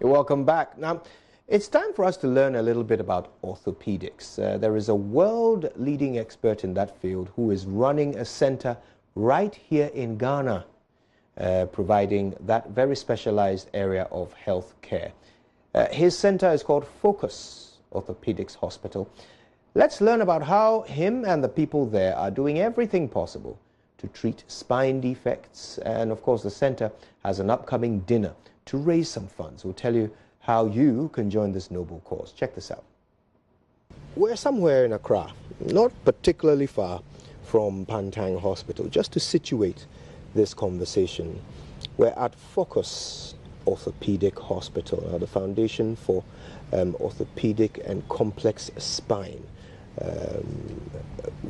Welcome back. Now, it's time for us to learn a little bit about orthopedics. There is a world-leading expert in that field who is running a center right here in Ghana, providing that very specialized area of health care. His center is called FOCOS Orthopedics Hospital. Let's learn about how him and the people there are doing everything possible to treat spine defects. And of course, the center has an upcoming dinner to raise some funds. We'll tell you how you can join this noble cause. Check this out. We're somewhere in Accra, not particularly far from Pantang Hospital. Just to situate this conversation, we're at FOCOS Orthopedic Hospital, the Foundation for Orthopedic and Complex Spine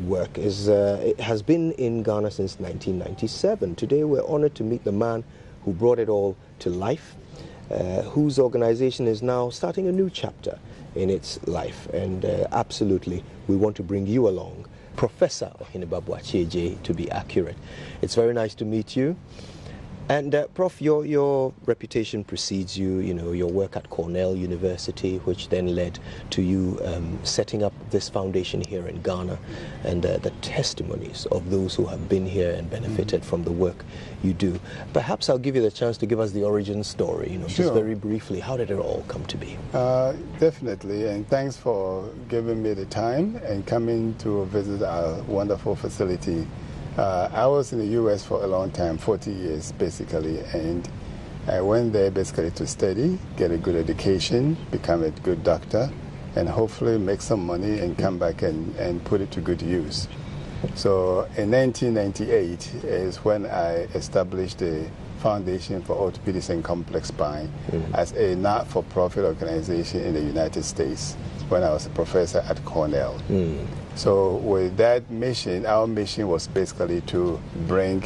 work. It has been in Ghana since 1997. Today we're honored to meet the man who brought it all to life, whose organization is now starting a new chapter in its life. And absolutely, we want to bring you along, Professor Ohinibabu Achieje, to be accurate. It's very nice to meet you. And Prof, your reputation precedes you, your work at Cornell University, which then led to you setting up this foundation here in Ghana, and the testimonies of those who have been here and benefited from the work you do. Perhaps I'll give you the chance to give us the origin story, Sure. Just very briefly. How did it all come to be? Definitely, and thanks for giving me the time and coming to visit our wonderful facility. I was in the U.S. for a long time, 40 years basically, and I went there basically to study, get a good education, become a good doctor, and hopefully make some money and come back and put it to good use. So in 1998 is when I established the Foundation for Orthopedics and Complex Spine as a not-for-profit organization in the United States when I was a professor at Cornell. So with that mission, our mission was basically to bring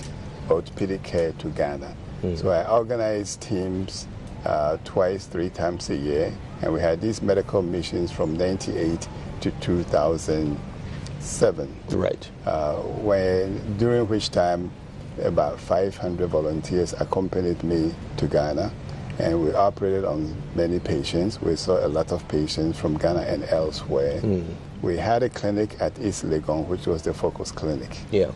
orthopedic care to Ghana. So I organized teams twice, 3 times a year, and we had these medical missions from 98 to 2007. Right. During which time about 500 volunteers accompanied me to Ghana, and we operated on many patients. We saw a lot of patients from Ghana and elsewhere. We had a clinic at East Legon, which was the FOCOS clinic. Yeah.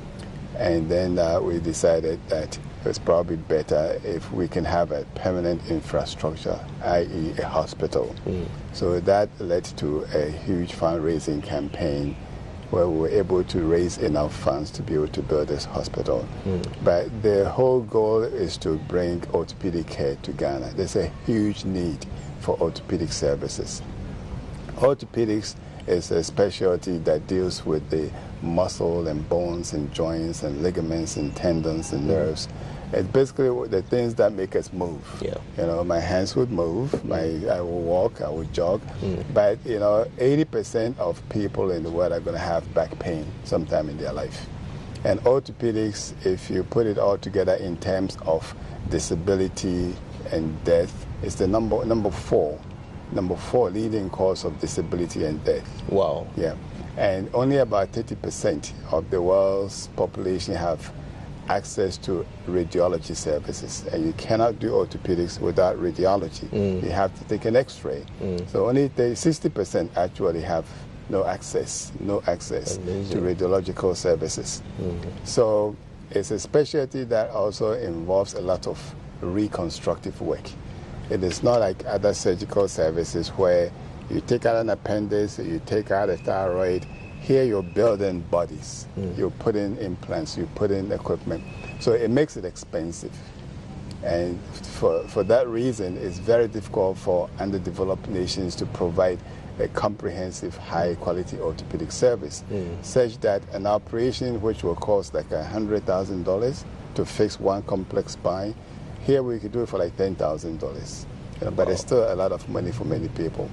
And then we decided that it's probably better if we can have a permanent infrastructure, i.e. a hospital. So that led to a huge fundraising campaign where we were able to raise enough funds to be able to build this hospital. But the whole goal is to bring orthopedic care to Ghana. There's a huge need for orthopedic services. Orthopedics is a specialty that deals with the muscle and bones and joints and ligaments and tendons and nerves. It's basically the things that make us move. Yeah. My hands would move, I will walk, I will jog, but 80% of people in the world are going to have back pain sometime in their life. And orthopedics, if you put it all together in terms of disability and death, is the number four leading cause of disability and death. Wow. Yeah. And only about 30% of the world's population have access to radiology services, and you cannot do orthopedics without radiology. You have to take an x-ray. So only 60% actually have no access Amazing. to radiological services. So it's a specialty that also involves a lot of reconstructive work. It is not like other surgical services where you take out an appendix, you take out a thyroid. Here you're building bodies. You put in implants, you put in equipment. So it makes it expensive. And for that reason, it's very difficult for underdeveloped nations to provide a comprehensive, high-quality orthopedic service, such that an operation which will cost like $100,000 to fix one complex spine, here we could do it for like $10,000. But it's still a lot of money for many people.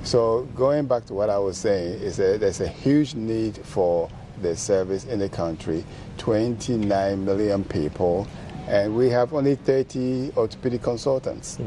So going back to what I was saying, is there's a huge need for the service in the country, 29 million people, and we have only 30 orthopedic consultants,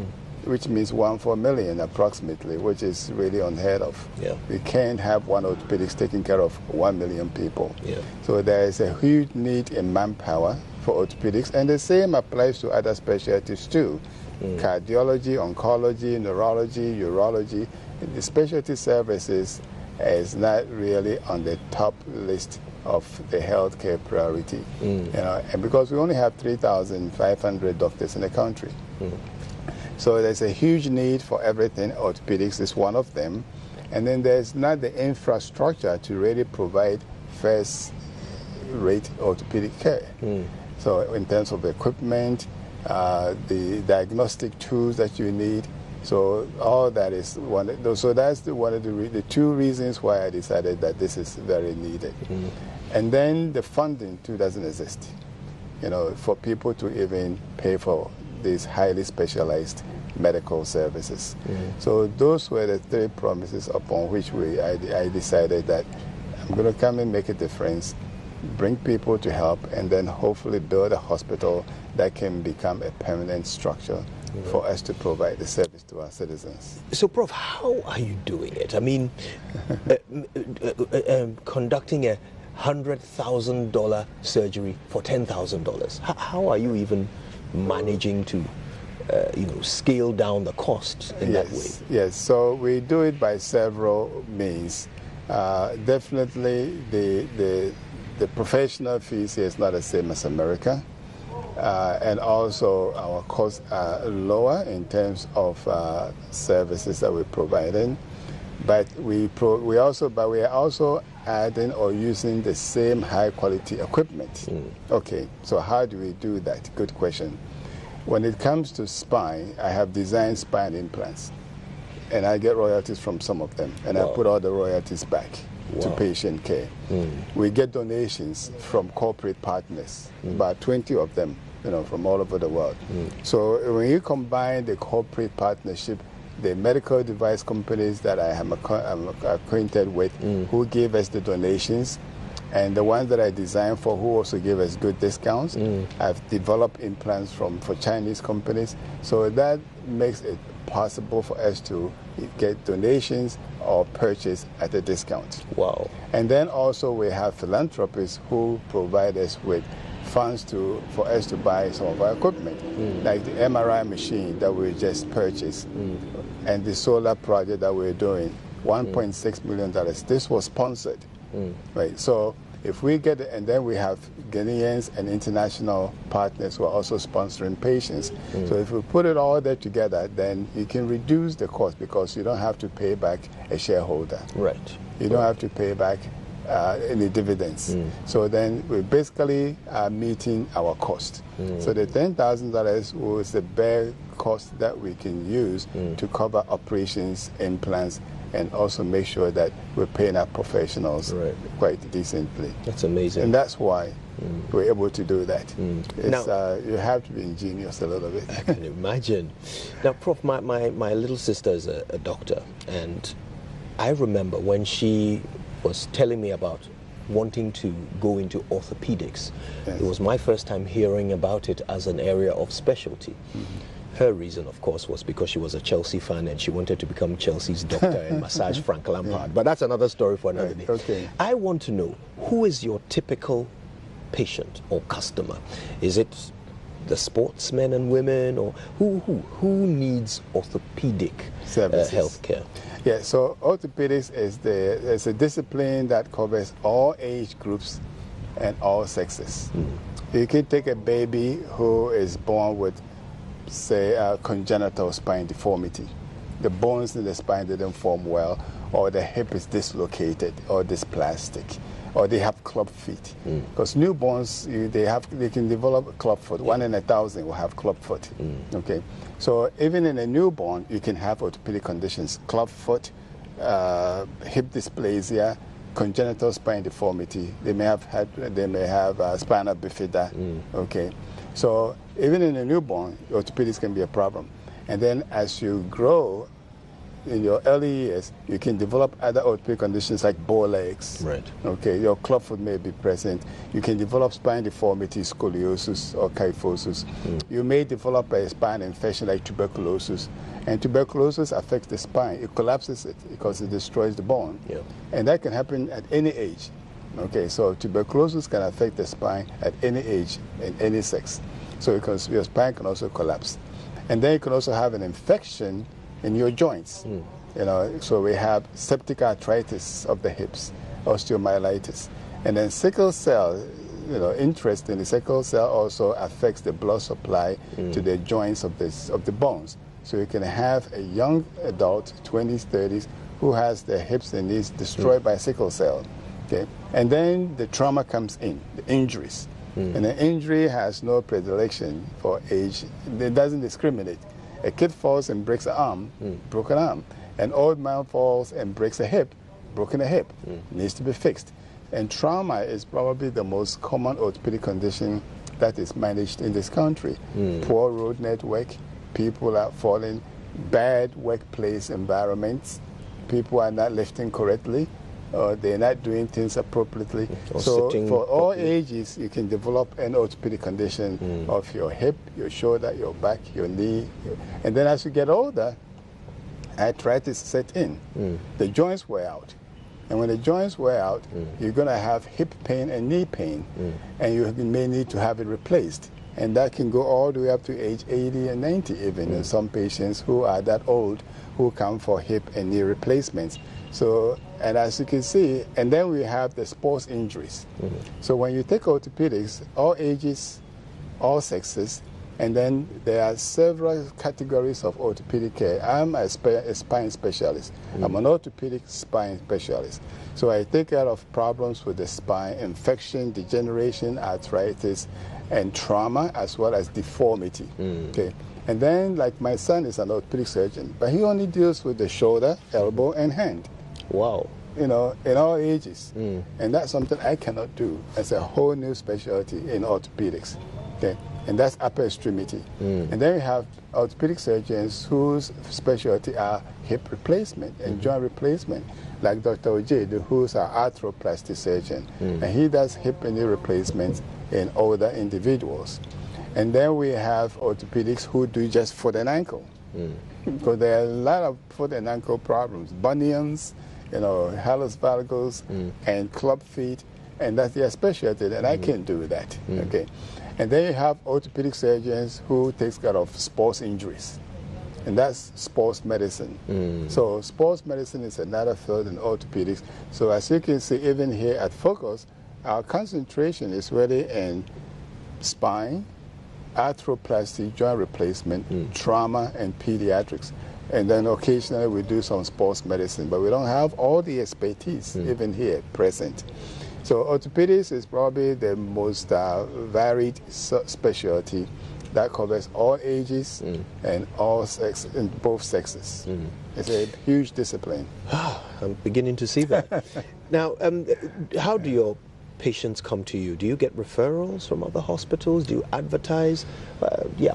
which means 1 for a million approximately, which is really unheard of. Yeah. We can't have one orthopedics taking care of 1 million people. Yeah. So there is a huge need in manpower for orthopedics, and the same applies to other specialties too. Cardiology, oncology, neurology, urology. The specialty services is not really on the top list of the healthcare priority. You know, and because we only have 3,500 doctors in the country. So there's a huge need for everything. Orthopedics is one of them. And then there's not the infrastructure to really provide first-rate orthopedic care. So in terms of equipment, the diagnostic tools that you need, so all that is one. So that's one of the two reasons why I decided that this is very needed. And then the funding too doesn't exist, you know, for people to even pay for these highly specialized medical services. So those were the three promises upon which I decided that I'm going to come and make a difference, bring people to help, and then hopefully build a hospital that can become a permanent structure for us to provide the service to our citizens. So, Prof, how are you doing it? I mean, conducting a $100,000 surgery for $10,000. How are you even managing to, scale down the costs in that way? Yes, so we do it by several means. Definitely, the professional fees here is not the same as America. And also our costs are lower in terms of services that we're providing. But we are also adding or using the same high quality equipment. Okay, so how do we do that? Good question. When it comes to spine, I have designed spine implants, and I get royalties from some of them, and I put all the royalties back to patient care. We get donations from corporate partners, about 20 of them, from all over the world. So when you combine the corporate partnership, the medical device companies that I'm acquainted with, who give us the donations, and the ones that I designed for, who also give us good discounts. I've developed implants for Chinese companies, so that makes it possible for us to get donations or purchase at a discount. Wow. And then also we have philanthropists who provide us with funds for us to buy some of our equipment, like the MRI machine that we just purchased, and the solar project that we're doing, $1.6 million. This was sponsored. Right. So if we get it, and then we have Ghanaians and international partners who are also sponsoring patients. So if we put it all there together, then you can reduce the cost because you don't have to pay back a shareholder. Right. You don't have to pay back any dividends. So then we basically are meeting our cost. So the $10,000 was the bare cost that we can use to cover operations, implants, and also make sure that we're paying our professionals quite decently. That's amazing. And that's why we're able to do that. Now, you have to be ingenious a little bit. I can imagine. Now, Prof, my little sister is a doctor, and I remember when she was telling me about wanting to go into orthopedics. It was my first time hearing about it as an area of specialty. Her reason, of course, was because she was a Chelsea fan and she wanted to become Chelsea's doctor and massage Frank Lampard. But that's another story for another day. Okay. I want to know, who is your typical patient or customer? Is it the sportsmen and women, or who needs orthopedic health care? Yeah, so orthopedics is a discipline that covers all age groups and all sexes. You can take a baby who is born with, say, a congenital spine deformity. The bones in the spine didn't form well, or the hip is dislocated or dysplastic, or they have club feet. Because newborns, they can develop a club foot. 1 in 1,000 will have club foot. Okay, so even in a newborn, you can have orthopedic conditions: club foot, hip dysplasia, congenital spine deformity. They may have spina bifida. Okay, so even in a newborn, orthopedics can be a problem. And then as you grow, in your early years, you can develop other orthopedic conditions like bow legs. Right. Okay, your clubfoot may be present. You can develop spine deformity, scoliosis or kyphosis. You may develop a spine infection like tuberculosis. And tuberculosis affects the spine. It collapses it because it destroys the bone. And that can happen at any age. Okay, so tuberculosis can affect the spine at any age, in any sex. So your spine can also collapse. And then you can also have an infection in your joints. You know, so we have septic arthritis of the hips, osteomyelitis. And then sickle cell, you know, interestingly, sickle cell also affects the blood supply to the joints of the bones. So you can have a young adult, 20s, 30s, who has their hips and knees destroyed by sickle cell. Okay? And then the trauma comes in, the injuries. And the injury has no predilection for age. It doesn't discriminate. A kid falls and breaks an arm, broken arm. An old man falls and breaks a hip, broken a hip, needs to be fixed. And trauma is probably the most common orthopedic condition that is managed in this country. Poor road network, people are falling, bad workplace environments, people are not lifting correctly, or they're not doing things appropriately. So for all ages, you can develop an orthopedic condition of your hip, your shoulder, your back, your knee. And then as you get older, arthritis set in. The joints wear out. And when the joints wear out, you're going to have hip pain and knee pain. And you may need to have it replaced. And that can go all the way up to age 80 and 90 even. In some patients who are that old who come for hip and knee replacements. So, and as you can see, and then we have the sports injuries. So when you take orthopedics, all ages, all sexes, and then there are several categories of orthopedic care. I'm a spine specialist. I'm an orthopedic spine specialist. So I take care of problems with the spine, infection, degeneration, arthritis, and trauma, as well as deformity. Okay. And then, like, my son is an orthopedic surgeon, but he only deals with the shoulder, elbow, and hand. Wow. You know, in all ages. And that's something I cannot do. It's a whole new specialty in orthopedics. Okay. And that's upper extremity. And then we have orthopedic surgeons whose specialty are hip replacement and joint replacement, like Dr. Ojeda, who's our arthroplasty surgeon. And he does hip and knee replacements in older individuals. And then we have orthopedics who do just foot and ankle. Because there are a lot of foot and ankle problems, bunions, you know, hallux valgus, and club feet, and that's their specialty, and I can't do that. Okay. And then you have orthopedic surgeons who takes care of sports injuries, and that's sports medicine. So sports medicine is another field in orthopedics. So as you can see, even here at FOCOS, our concentration is really in spine, arthroplasty, joint replacement, trauma, and pediatrics. And then occasionally we do some sports medicine, but we don't have all the expertise even here present. So orthopedics is probably the most varied specialty that covers all ages and all sex, in both sexes. It's a huge discipline. I'm beginning to see that. Now, how do your patients come to you? Do you get referrals from other hospitals? Do you advertise?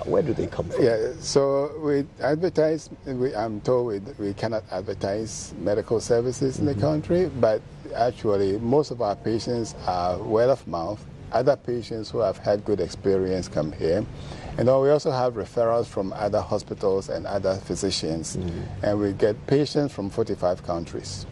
Where do they come from? Yeah, so we advertise. I'm told we cannot advertise medical services in the country, but actually most of our patients are word of mouth. Other patients who have had good experience come here. And then we also have referrals from other hospitals and other physicians. And we get patients from 45 countries.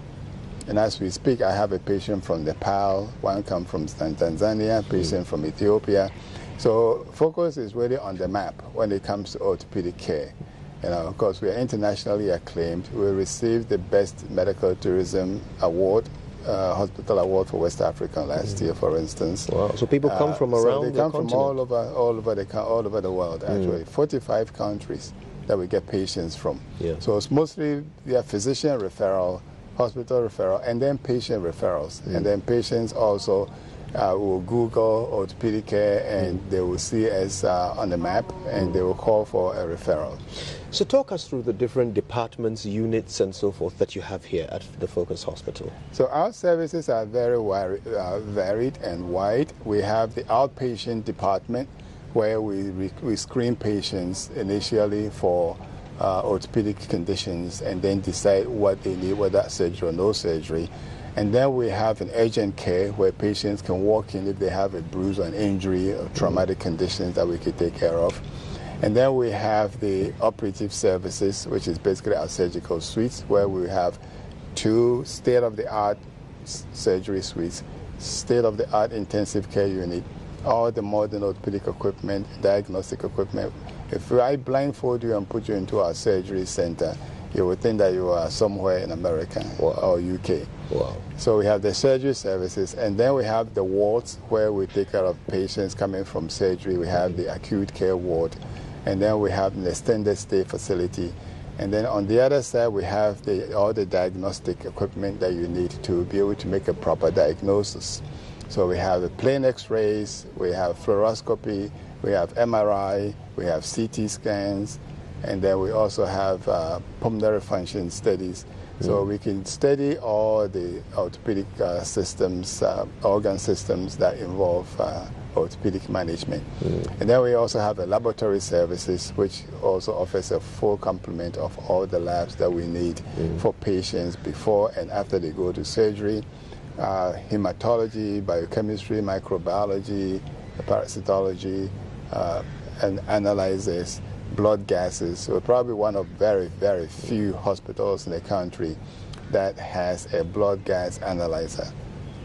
And as we speak, I have a patient from Nepal, one come from Tanzania, a patient from Ethiopia. So FOCOS is really on the map when it comes to orthopedic care. You know, of course, we are internationally acclaimed. We received the Best Medical Tourism Award, hospital award for West Africa last year, for instance. Wow! So people come from around the continent. They come from all over the world. Actually, 45 countries that we get patients from. So it's mostly physician referral, hospital referral, and then patient referrals. And then patients also will Google orthopedic care, and they will see us on the map, and they will call for a referral. So talk us through the different departments, units, and so forth that you have here at the FOCOS Hospital. So our services are very varied and wide. We have the outpatient department, where we screen patients initially for orthopedic conditions, and then decide what they need, whether surgery or no surgery. And then we have an urgent care where patients can walk in if they have a bruise or an injury or traumatic conditions that we could take care of. And then we have the operative services, which is basically our surgical suites, where we have 2 state-of-the-art surgery suites, state-of-the-art intensive care unit, all the modern orthopedic equipment, diagnostic equipment. If I blindfold you and put you into our surgery center, you would think that you are somewhere in America or UK. Wow. So we have the surgery services, and then we have the wards where we take care of patients coming from surgery. We have the acute care ward, and then we have the extended stay facility. And then on the other side, we have all the diagnostic equipment that you need to be able to make a proper diagnosis. So we have the plain x-rays, we have fluoroscopy, we have MRI, we have CT scans, and then we also have pulmonary function studies. So we can study all the orthopedic systems, organ systems that involve orthopedic management. And then we also have a laboratory services, which also offers a full complement of all the labs that we need for patients before and after they go to surgery. Hematology, biochemistry, microbiology, parasitology, and analyzers, blood gases. So we're probably one of very, very few hospitals in the country that has a blood gas analyzer.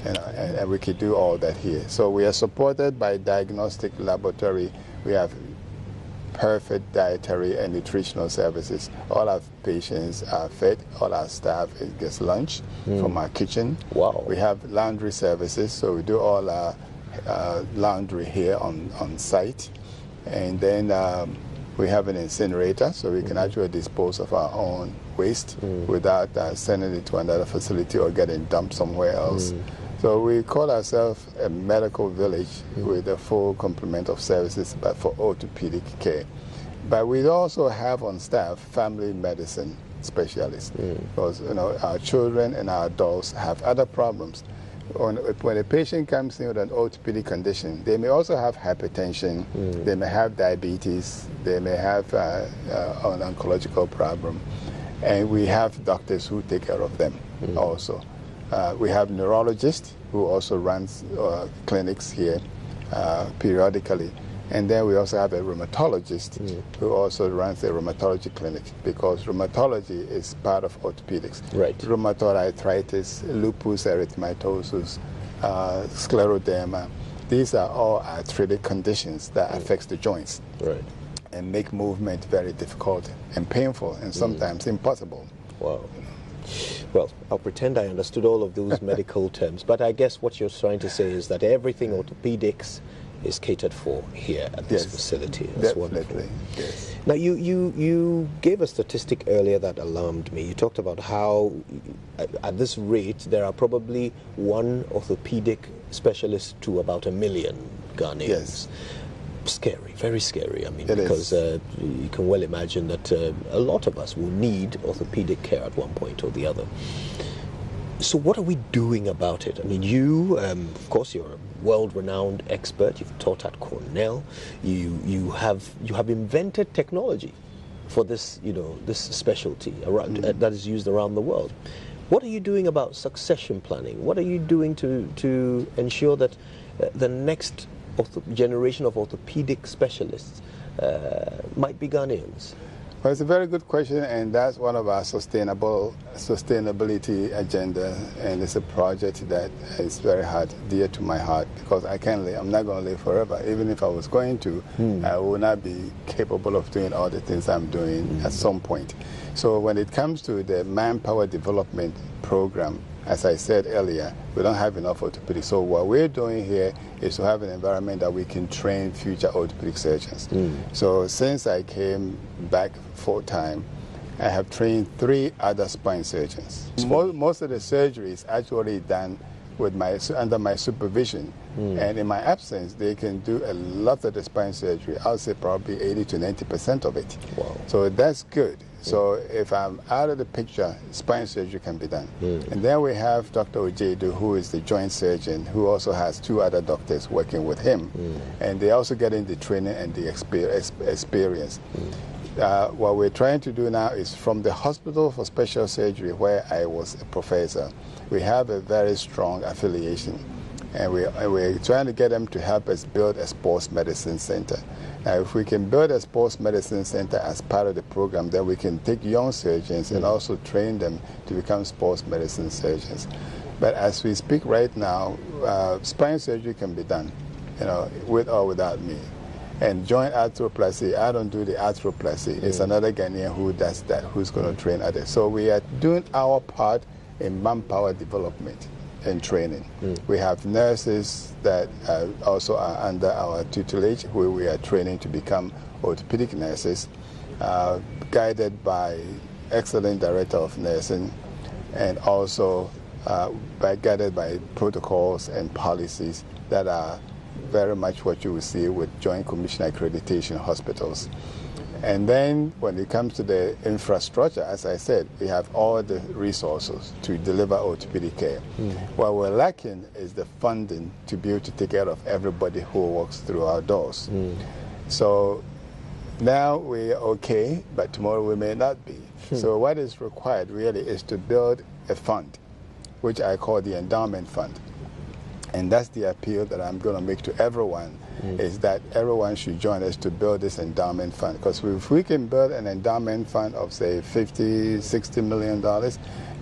And we could do all that here. So we are supported by diagnostic laboratory. We have perfect dietary and nutritional services. All our patients are fed. All our staff gets lunch from our kitchen. Wow. We have laundry services, so we do all our laundry here on site. And then we have an incinerator, so we can actually dispose of our own waste without sending it to another facility or getting dumped somewhere else. So we call ourselves a medical village with a full complement of services, but for orthopedic care. But we also have on staff family medicine specialists, because our children and our adults have other problems. When a patient comes in with an orthopedic condition, they may also have hypertension, they may have diabetes, they may have an oncological problem, and we have doctors who take care of them also. We have neurologists who also runs clinics here periodically. And then we also have a rheumatologist who also runs a rheumatology clinic, because rheumatology is part of orthopedics. Right. Rheumatoid arthritis, lupus erythematosus, scleroderma. These are all arthritic conditions that affects the joints and make movement very difficult and painful and sometimes impossible. Wow. Well, I'll pretend I understood all of those medical terms, but I guess what you're trying to say is that everything orthopedics is catered for here at this facility. That's wonderful. Yes. Now, you gave a statistic earlier that alarmed me. You talked about how, at this rate, there are probably one orthopedic specialist to about 1 million Ghanaians. Yes. Scary, very scary. I mean, It because you can well imagine that a lot of us will need orthopedic care at one point or the other. So what are we doing about it? I mean, you, of course, you're a world-renowned expert. You've taught at Cornell. You have invented technology for this, this specialty around, that is used around the world. What are you doing about succession planning? What are you doing to ensure that the next generation of orthopedic specialists might be Ghanaians? Well, it's a very good question, and that's one of our sustainability agenda, and it's a project that is very dear to my heart, because I'm not going to live forever. Even if I was going to, I would not be capable of doing all the things I'm doing at some point. So when it comes to the manpower development program, as I said earlier, we don't have enough orthopedics. So what we're doing here is to have an environment that we can train future orthopedic surgeons. So since I came back full-time, I have trained 3 other spine surgeons. Most of the surgery is actually done with under my supervision. And in my absence, they can do a lot of the spine surgery. I would say probably 80 to 90% of it. Wow. So that's good. So if I'm out of the picture, spine surgery can be done. And then we have Dr. Ojedu, who is the joint surgeon, who also has 2 other doctors working with him. And they're also getting the training and the experience. What we're trying to do now is, from the Hospital for Special Surgery, where I was a professor, we have a very strong affiliation. And we're trying to get them to help us build a sports medicine center. Now, if we can build a sports medicine center as part of the program, then we can take young surgeons and also train them to become sports medicine surgeons. But as we speak right now, spine surgery can be done, with or without me. And joint arthroplasty, I don't do the arthroplasty. It's another Ghanaian who does that, who's going to train others. So we are doing our part in manpower development and training. We have nurses that also are under our tutelage, who we are training to become orthopedic nurses, guided by excellent director of nursing, and also guided by protocols and policies that are very much what you will see with Joint Commission accreditation hospitals. And then when it comes to the infrastructure, as I said, we have all the resources to deliver orthopedic care. What we're lacking is the funding to be able to take care of everybody who walks through our doors. So now we're okay, but tomorrow we may not be. So what is required really is to build a fund, which I call the endowment fund. And that's the appeal that I'm going to make to everyone, is that everyone should join us to build this endowment fund. Because if we can build an endowment fund of, say, $50, $60 million,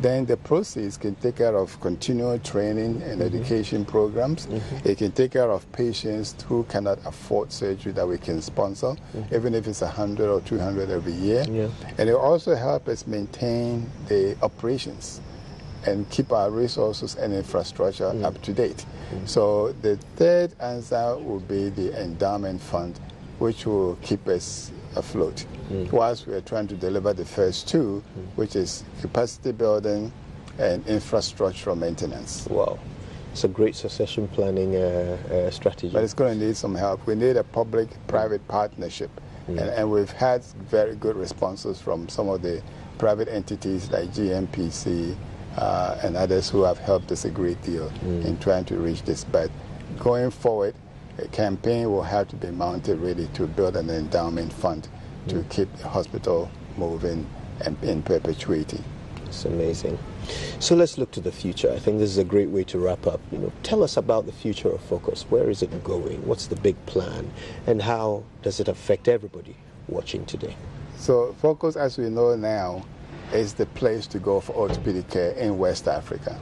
then the proceeds can take care of continual training and education programs. It can take care of patients who cannot afford surgery that we can sponsor, even if it's 100 or 200 every year. And it will also help us maintain the operations and keep our resources and infrastructure up to date. So the third answer will be the endowment fund, which will keep us afloat, whilst we are trying to deliver the first two, which is capacity building and infrastructural maintenance. Wow. It's a great succession planning strategy. But it's going to need some help. We need a public-private partnership. And we've had very good responses from some of the private entities like GMPC, and others who have helped us a great deal in trying to reach this. But going forward, a campaign will have to be mounted really to build an endowment fund to keep the hospital moving and in perpetuity. It's amazing. So let's look to the future. I think this is a great way to wrap up. Tell us about the future of FOCOS. Where is it going? What's the big plan? And how does it affect everybody watching today? So FOCOS, as we know now, is the place to go for orthopedic care in West Africa.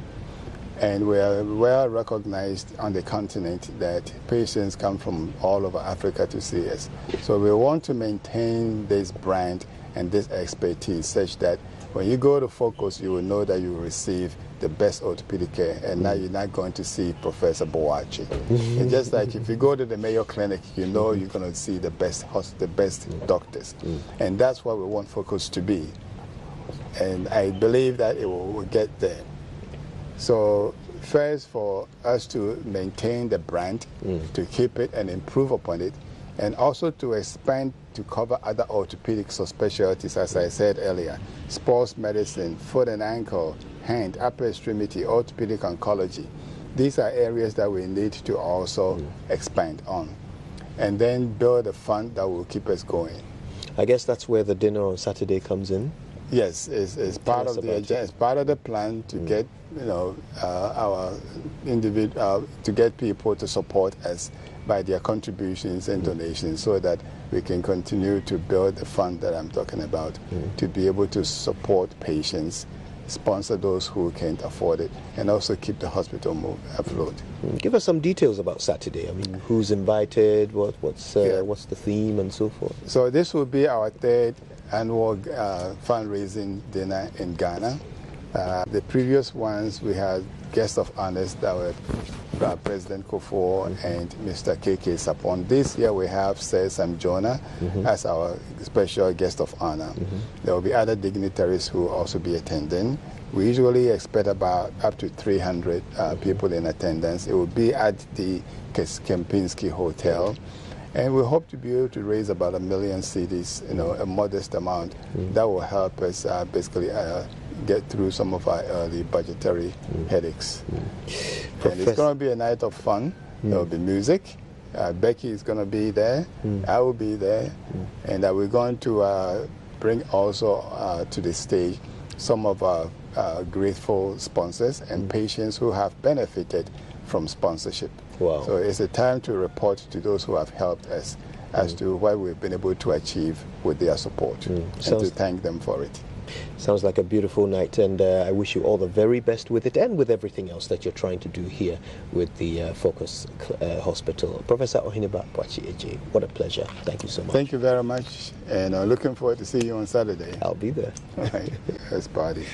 And we are well recognized on the continent that patients come from all over Africa to see us. So we want to maintain this brand and this expertise such that when you go to FOCOS, you will know that you will receive the best orthopedic care, and now you're not going to see Professor Boachi. It's just like if you go to the Mayo Clinic, you know you're going to see the best doctors. And that's what we want FOCOS to be. And I believe that it will get there. So first, for us to maintain the brand, to keep it and improve upon it, and also to expand to cover other orthopedic subspecialties, as I said earlier, sports medicine, foot and ankle, hand, upper extremity, orthopedic oncology. These are areas that we need to also expand on. And then build a fund that will keep us going. I guess that's where the dinner on Saturday comes in. Yes, it's part of the agenda. It's part of the plan to get our individual to get people to support us by their contributions and donations, so that we can continue to build the fund that I'm talking about, to be able to support patients, sponsor those who can't afford it, and also keep the hospital afloat. Give us some details about Saturday. I mean, who's invited, what's the theme, and so forth. So this will be our third annual fundraising dinner in Ghana. The previous ones we had guests of honors that were President Kufuor and Mr. KK Sapon. This year we have Sir Sam Jonah as our special guest of honor. There will be other dignitaries who will also be attending. We usually expect about up to 300 people in attendance. It will be at the Kempinski Hotel. And we hope to be able to raise about 1 million cedis, a modest amount that will help us basically get through some of our early budgetary headaches. And it's going to be a night of fun. There will be music. Becky is going to be there. I will be there. And we're going to bring also to the stage some of our grateful sponsors and patients who have benefited from sponsorship. Wow. So it's a time to report to those who have helped us as to what we've been able to achieve with their support, and to thank them for it. Sounds like a beautiful night, and I wish you all the very best with it and with everything else that you're trying to do here with the FOCOS Hospital. Professor Ohiniba Boakye Eje, what a pleasure. Thank you so much. Thank you very much, and looking forward to see you on Saturday. I'll be there. All right, let's party.